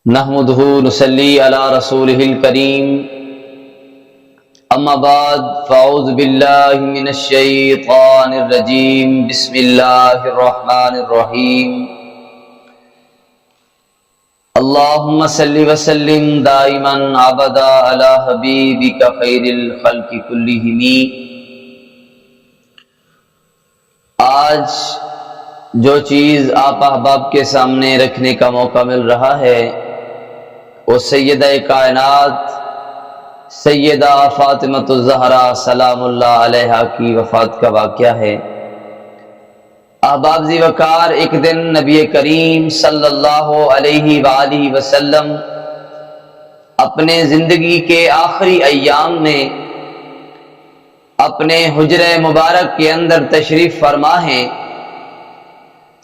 نحمده نصلي على رسوله الكريم اما بعد فاعوذ بالله من الشيطان الرجيم بسم الله الرحمن الرحيم اللهم صل وسلم دائما ابدا على حبيبك خير الخلق كلهم۔ آج جو چیز آپ احباب کے سامنے رکھنے کا موقع مل رہا ہے وہ سیدہ کائنات سیدہ فاطمۃ الزہرا سلام اللہ علیہا کی وفات کا واقعہ ہے۔ احباب ذی وقار، ایک دن نبی کریم صلی اللہ علیہ وآلہ وسلم اپنے زندگی کے آخری ایام میں اپنے حجرہ مبارک کے اندر تشریف فرما ہیں۔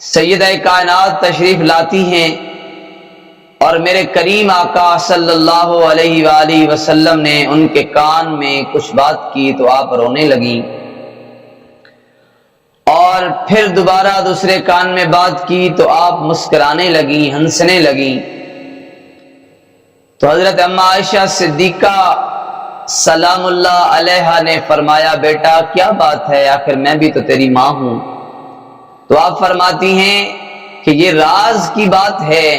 سیدہ کائنات تشریف لاتی ہیں اور میرے کریم آقا صلی اللہ علیہ وآلہ وسلم نے ان کے کان میں کچھ بات کی تو آپ رونے لگیں، اور پھر دوبارہ دوسرے کان میں بات کی تو آپ مسکرانے لگیں، ہنسنے لگیں۔ تو حضرت اما عائشہ صدیقہ سلام اللہ علیہا نے فرمایا، بیٹا کیا بات ہے، آخر میں بھی تو تیری ماں ہوں۔ تو آپ فرماتی ہیں کہ یہ راز کی بات ہے،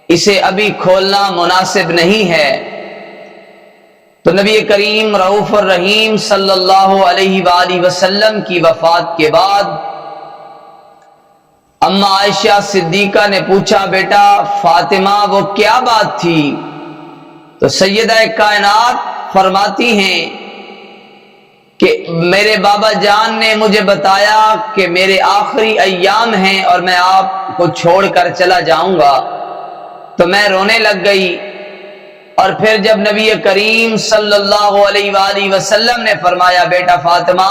اسے ابھی کھولنا مناسب نہیں ہے۔ تو نبی کریم رؤوف الرحیم صلی اللہ علیہ وآلہ وسلم کی وفات کے بعد اما عائشہ صدیقہ نے پوچھا، بیٹا فاطمہ وہ کیا بات تھی؟ تو سیدہ کائنات فرماتی ہیں کہ میرے بابا جان نے مجھے بتایا کہ میرے آخری ایام ہیں اور میں آپ کو چھوڑ کر چلا جاؤں گا، تو میں رونے لگ گئی۔ اور پھر جب نبی کریم صلی اللہ علیہ وآلہ وسلم نے فرمایا، بیٹا فاطمہ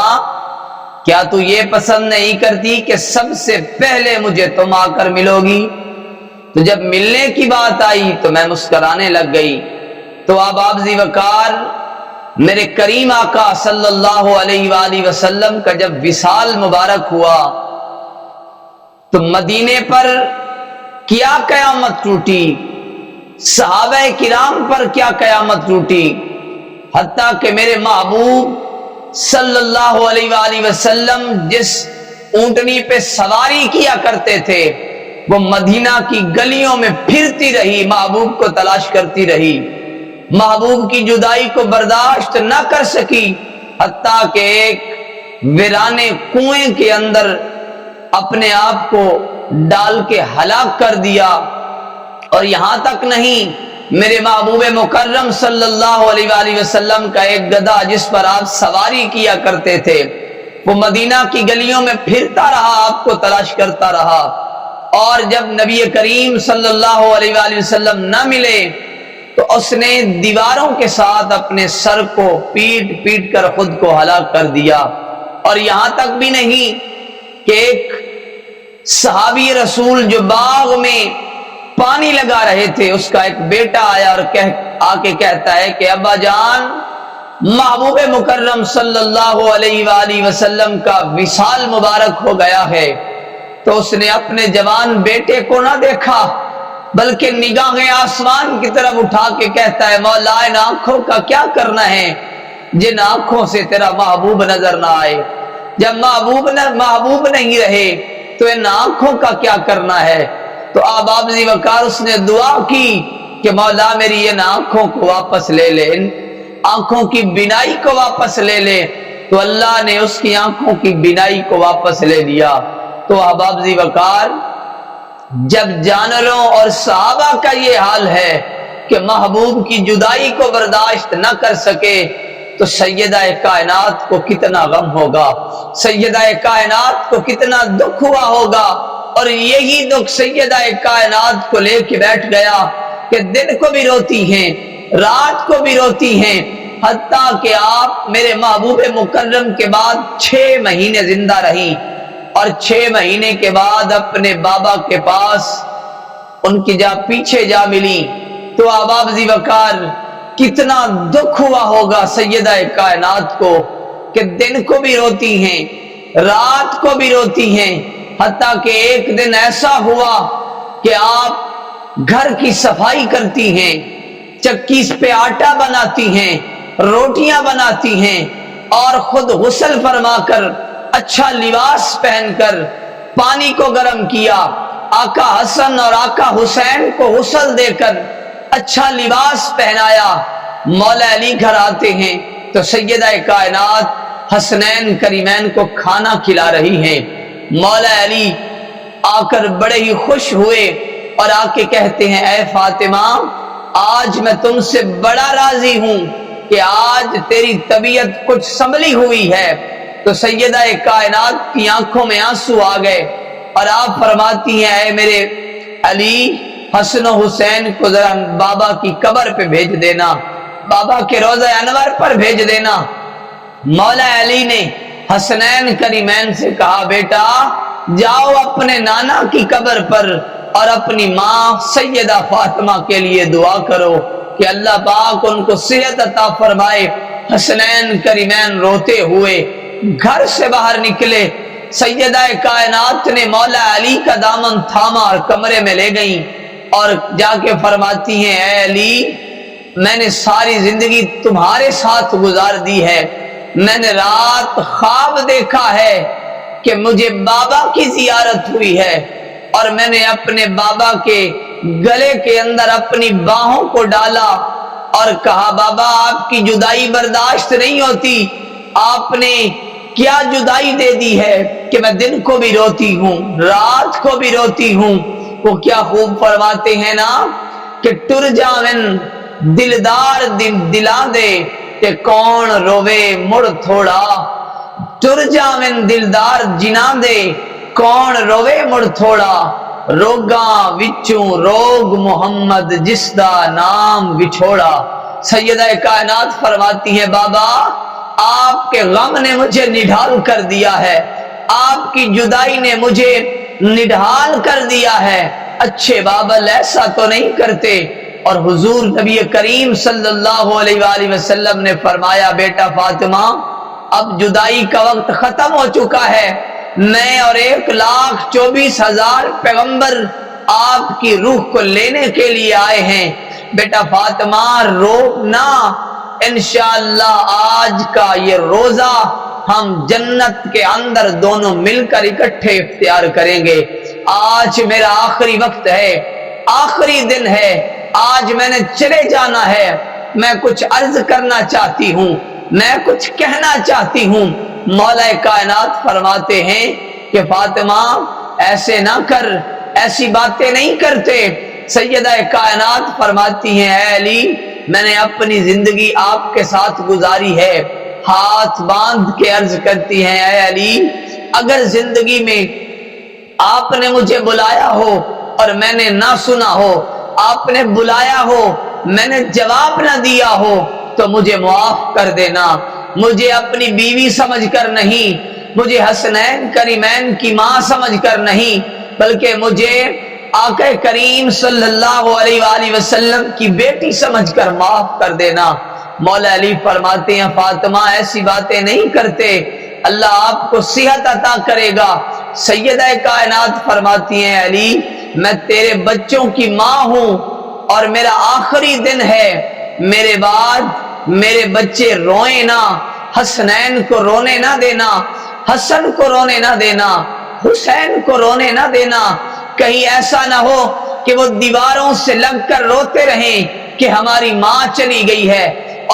کیا تو یہ پسند نہیں کرتی کہ سب سے پہلے مجھے تم آ کر ملو گی؟ تو جب ملنے کی بات آئی تو میں مسکرانے لگ گئی۔ تو احباب ذی وقار، میرے کریم آقا صلی اللہ علیہ وآلہ وسلم کا جب وصال مبارک ہوا تو مدینے پر کیا قیامت ٹوٹی، صحابہ کرام پر کیا قیامت ٹوٹی، حتیٰ کہ میرے محبوب صلی اللہ علیہ وآلہ وسلم جس اونٹنی پہ سواری کیا کرتے تھے وہ مدینہ کی گلیوں میں پھرتی رہی، محبوب کو تلاش کرتی رہی، محبوب کی جدائی کو برداشت نہ کر سکی، حتیٰ کہ ایک ویرانے کنویں کے اندر اپنے آپ کو ڈال کے ہلاک کر دیا۔ اور یہاں تک نہیں، میرے محبوب مکرم صلی اللہ علیہ وآلہ وسلم کا ایک گدھا جس پر آپ سواری کیا کرتے تھے وہ مدینہ کی گلیوں میں پھرتا رہا، آپ کو تلاش کرتا رہا، اور جب نبی کریم صلی اللہ علیہ وآلہ وسلم نہ ملے تو اس نے دیواروں کے ساتھ اپنے سر کو پیٹ پیٹ کر خود کو ہلاک کر دیا۔ اور یہاں تک بھی نہیں کہ ایک صحابی رسول جو باغ میں پانی لگا رہے تھے، اس کا ایک بیٹا آیا اور آ کے کہتا ہے کہ ابا جان محبوب مکرم صلی اللہ علیہ وآلہ وسلم کا وصال مبارک ہو گیا ہے۔ تو اس نے اپنے جوان بیٹے کو نہ دیکھا بلکہ نگاہیں آسمان کی طرف اٹھا کے کہتا ہے، مولا ان آنکھوں کا کیا کرنا ہے جن آنکھوں سے تیرا محبوب نظر نہ آئے، جب محبوب نہیں رہے تو ان آنکھوں کا کیا کرنا ہے۔ تو احباب ذی وقار، اس نے دعا کی کہ مولا میری ان آنکھوں کو واپس لے لے، ان آنکھوں کی بینائی کو واپس لے لے۔ تو اللہ نے اس کی آنکھوں کی بینائی کو واپس لے لیا۔ تو احباب ذی وقار، جب جانوروں اور صحابہ کا یہ حال ہے کہ محبوب کی جدائی کو برداشت نہ کر سکے تو سیدہ کائنات کو کتنا غم ہوگا، سیدہ کائنات کو کتنا دکھ ہوا ہوگا۔ اور یہی دکھ سیدہ کائنات کو لے کے بیٹھ گیا کہ دن کو بھی روتی ہیں، رات کو بھی روتی ہیں، حتیٰ کہ آپ میرے محبوب مکرم کے بعد 6 مہینے زندہ رہی، اور 6 مہینے کے بعد اپنے بابا کے پاس ان کی پیچھے جا ملی۔ تو احباب ذی وقار، کتنا دکھ ہوا ہوگا سیدہ کائنات کو کہ دن کو بھی روتی ہیں، رات کو بھی روتی ہیں، حتیٰ کہ ایک دن ایسا ہوا کہ آپ گھر کی صفائی کرتی ہیں، چکی پہ آٹا بناتی ہیں، روٹیاں بناتی ہیں، اور خود غسل فرما کر اچھا لباس پہن کر پانی کو گرم کیا، آقا حسن اور آقا حسین کو غسل دے کر اچھا لباس پہنایا، مولا علی گھر آتے ہیں تو سیدہ کائنات حسنین کریمین کو کھانا کھلا رہی ہیں۔ مولا علی آ کر بڑے ہی خوش ہوئے اور آ کے کہتے ہیں اے فاطمہ آج میں تم سے بڑا راضی ہوں کہ آج تیری طبیعت کچھ سنبھلی ہوئی ہے۔ تو سیدہ کائنات کی آنکھوں میں آنسو آ گئے اور آپ فرماتی ہیں اے میرے علی حسن و حسین کو ذرا بابا کی قبر پہ بھیج دینا، بابا کے روضہ انور پر بھیج دینا۔ مولا علی نے حسنین کریمین سے کہا بیٹا جاؤ اپنے نانا کی قبر پر اور اپنی ماں سیدہ فاطمہ کے لیے دعا کرو کہ اللہ پاک ان کو صحت عطا فرمائے۔ حسنین کریمین روتے ہوئے گھر سے باہر نکلے، سیدہ کائنات نے مولا علی کا دامن تھاما اور کمرے میں لے گئیں اور جا کے فرماتی ہیں اے علی میں نے ساری زندگی تمہارے ساتھ گزار دی ہے، میں نے رات خواب دیکھا ہے کہ مجھے بابا کی زیارت ہوئی ہے اور میں نے اپنے بابا کے گلے کے اندر اپنی باہوں کو ڈالا اور کہا بابا آپ کی جدائی برداشت نہیں ہوتی، آپ نے کیا جدائی دے دی ہے کہ میں دن کو بھی روتی ہوں رات کو بھی روتی ہوں۔ وہ کیا خوب فرماتے ہیں نا کہ ٹر جاون دلدار دلا دے کہ کون روے مڑ تھوڑا، ٹر جاون دلدار جنا دے کون روے مڑ تھوڑا، روگاں وچوں روگ محمد جس دا نام وچھوڑا۔ سیدہ کائنات فرماتی ہیں بابا آپ کے غم نے مجھے نڈھال کر دیا ہے، آپ کی جدائی نے مجھے نڈھال کر دیا ہے، اچھے بابل ایسا تو نہیں کرتے۔ اور حضور نبی کریم صلی اللہ علیہ وآلہ وسلم نے فرمایا بیٹا فاطمہ اب جدائی کا وقت ختم ہو چکا ہے، میں اور 1,24,000 پیغمبر آپ کی روح کو لینے کے لیے آئے ہیں، بیٹا فاطمہ رونا، انشاءاللہ آج کا یہ روزہ ہم جنت کے اندر دونوں مل کر اکٹھے اختیار کریں گے۔ آج میرا آخری وقت ہے، آخری دن ہے، آج میں نے چلے جانا ہے، میں کچھ عرض کرنا چاہتی ہوں، میں کچھ کہنا چاہتی ہوں۔ مولا کائنات فرماتے ہیں کہ فاطمہ ایسے نہ کر، ایسی باتیں نہیں کرتے۔ سیدہ کائنات فرماتی ہیں اے علی میں نے اپنی زندگی آپ کے ساتھ گزاری ہے، ہاتھ باندھ کے عرض کرتی ہیں اے علی اگر زندگی میں آپ نے مجھے بلایا ہو اور میں نے نہ سنا ہو، آپ نے بلایا ہو میں نے جواب نہ دیا ہو تو مجھے معاف کر دینا، مجھے اپنی بیوی سمجھ کر نہیں، مجھے حسنین کریمین کی ماں سمجھ کر نہیں، بلکہ مجھے آقا کریم صلی اللہ علیہ وآلہ وسلم کی بیٹی سمجھ کر معاف کر دینا۔ مولا علی فرماتے ہیں فاطمہ ایسی باتیں نہیں کرتے، اللہ آپ کو صحت عطا کرے گا۔ سیدہ کائنات فرماتی ہیں علی میں تیرے بچوں کی ماں ہوں اور میرا آخری دن ہے، میرے بعد میرے بچے روئیں نہ، حسنین کو رونے نہ دینا، حسن کو رونے نہ دینا، حسین کو رونے نہ دینا، کہیں ایسا نہ ہو کہ وہ دیواروں سے لگ کر روتے رہیں کہ ہماری ماں چلی گئی ہے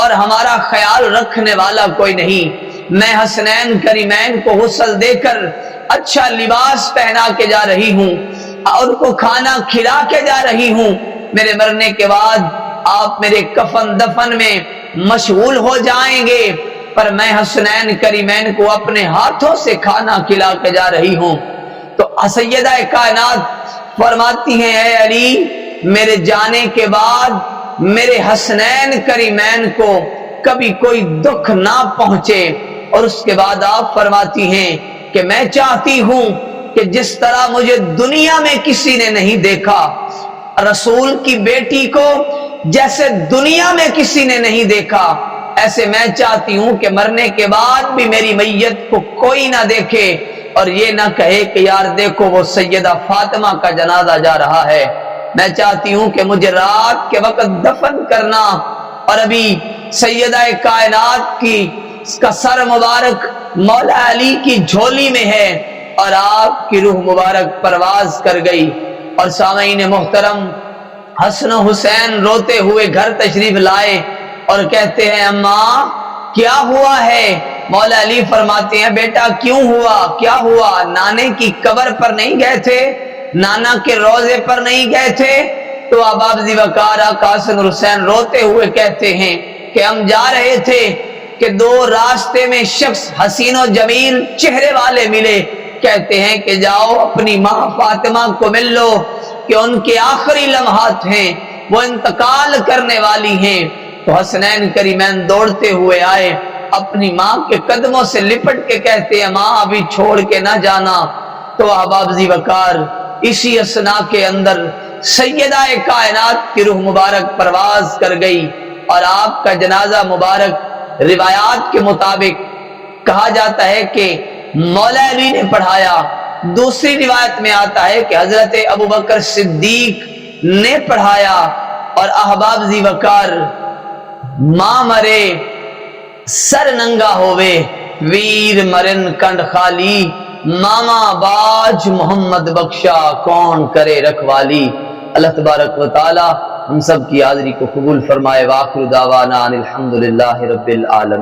اور ہمارا خیال رکھنے والا کوئی نہیں۔ میں حسنین کریمین کو غسل دے کر اچھا لباس پہنا کے جا رہی ہوں اور ان کو کھانا کھلا کے جا رہی ہوں، میرے مرنے کے بعد آپ میرے کفن دفن میں مشغول ہو جائیں گے، پر میں حسنین کریمین کو اپنے ہاتھوں سے کھانا کھلا کے جا رہی ہوں۔ تو سیدہ کائنات فرماتی ہیں اے علی میرے جانے کے بعد میرے حسنین کریمین کو کبھی کوئی دکھ نہ پہنچے۔ اور اس کے بعد آپ فرماتی ہیں کہ میں چاہتی ہوں کہ جس طرح مجھے دنیا میں کسی نے نہیں دیکھا، رسول کی بیٹی کو جیسے دنیا میں کسی نے نہیں دیکھا، ایسے میں چاہتی ہوں کہ مرنے کے بعد بھی میری میت کو کوئی نہ دیکھے اور یہ نہ کہے کہ یار دیکھو وہ سیدہ فاطمہ کا جنازہ جا رہا ہے۔ میں چاہتی ہوں کہ مجھے رات کے وقت دفن کرنا، اور ابھی سیدہ کائنات کی اس کا سر مبارک مولا علی کی جھولی میں ہے اور آپ کی روح مبارک پرواز کر گئی۔ اور سامعین محترم، حسن و حسین روتے ہوئے گھر تشریف لائے اور کہتے ہیں اماں کیا ہوا ہے؟ مولا علی فرماتے ہیں بیٹا کیوں ہوا، کیا ہوا؟ نانے کی قبر پر نہیں گئے تھے؟ نانا کے روضے پر نہیں گئے تھے؟ تو احباب ذی وقار آقا حسن اور حسین روتے ہوئے کہتے ہیں کہ ہم جا رہے تھے کہ دو راستے میں شخص حسین و جمیل چہرے والے ملے، کہتے ہیں کہ جاؤ اپنی ماں فاطمہ کو مل لو کہ ان کے آخری لمحات ہیں، وہ انتقال کرنے والی ہیں۔ تو حسنین کریمین دوڑتے ہوئے آئے، اپنی ماں کے قدموں سے لپٹ کے کہتے ہیں ماں ابھی چھوڑ کے نہ جانا۔ تو احباب ذی وقار اسی اثنا کے اندر سیدہ کائنات کی روح مبارک پرواز کر گئی اور آپ کا جنازہ مبارک روایات کے مطابق کہا جاتا ہے کہ مولا علی نے پڑھایا، دوسری روایت میں آتا ہے کہ حضرت ابوبکر صدیق نے پڑھایا، اور احباب ذی وقار ماں مرے سر ننگا ہوئے، ویر مرن کنڈ خالی، ماما باج محمد بخشا کون کرے رکھوالی۔ اللہ تبارک و تعالی ہم سب کی حاضری کو قبول فرمائے۔ وآخر دعوانا ان الحمدللہ رب العالمین۔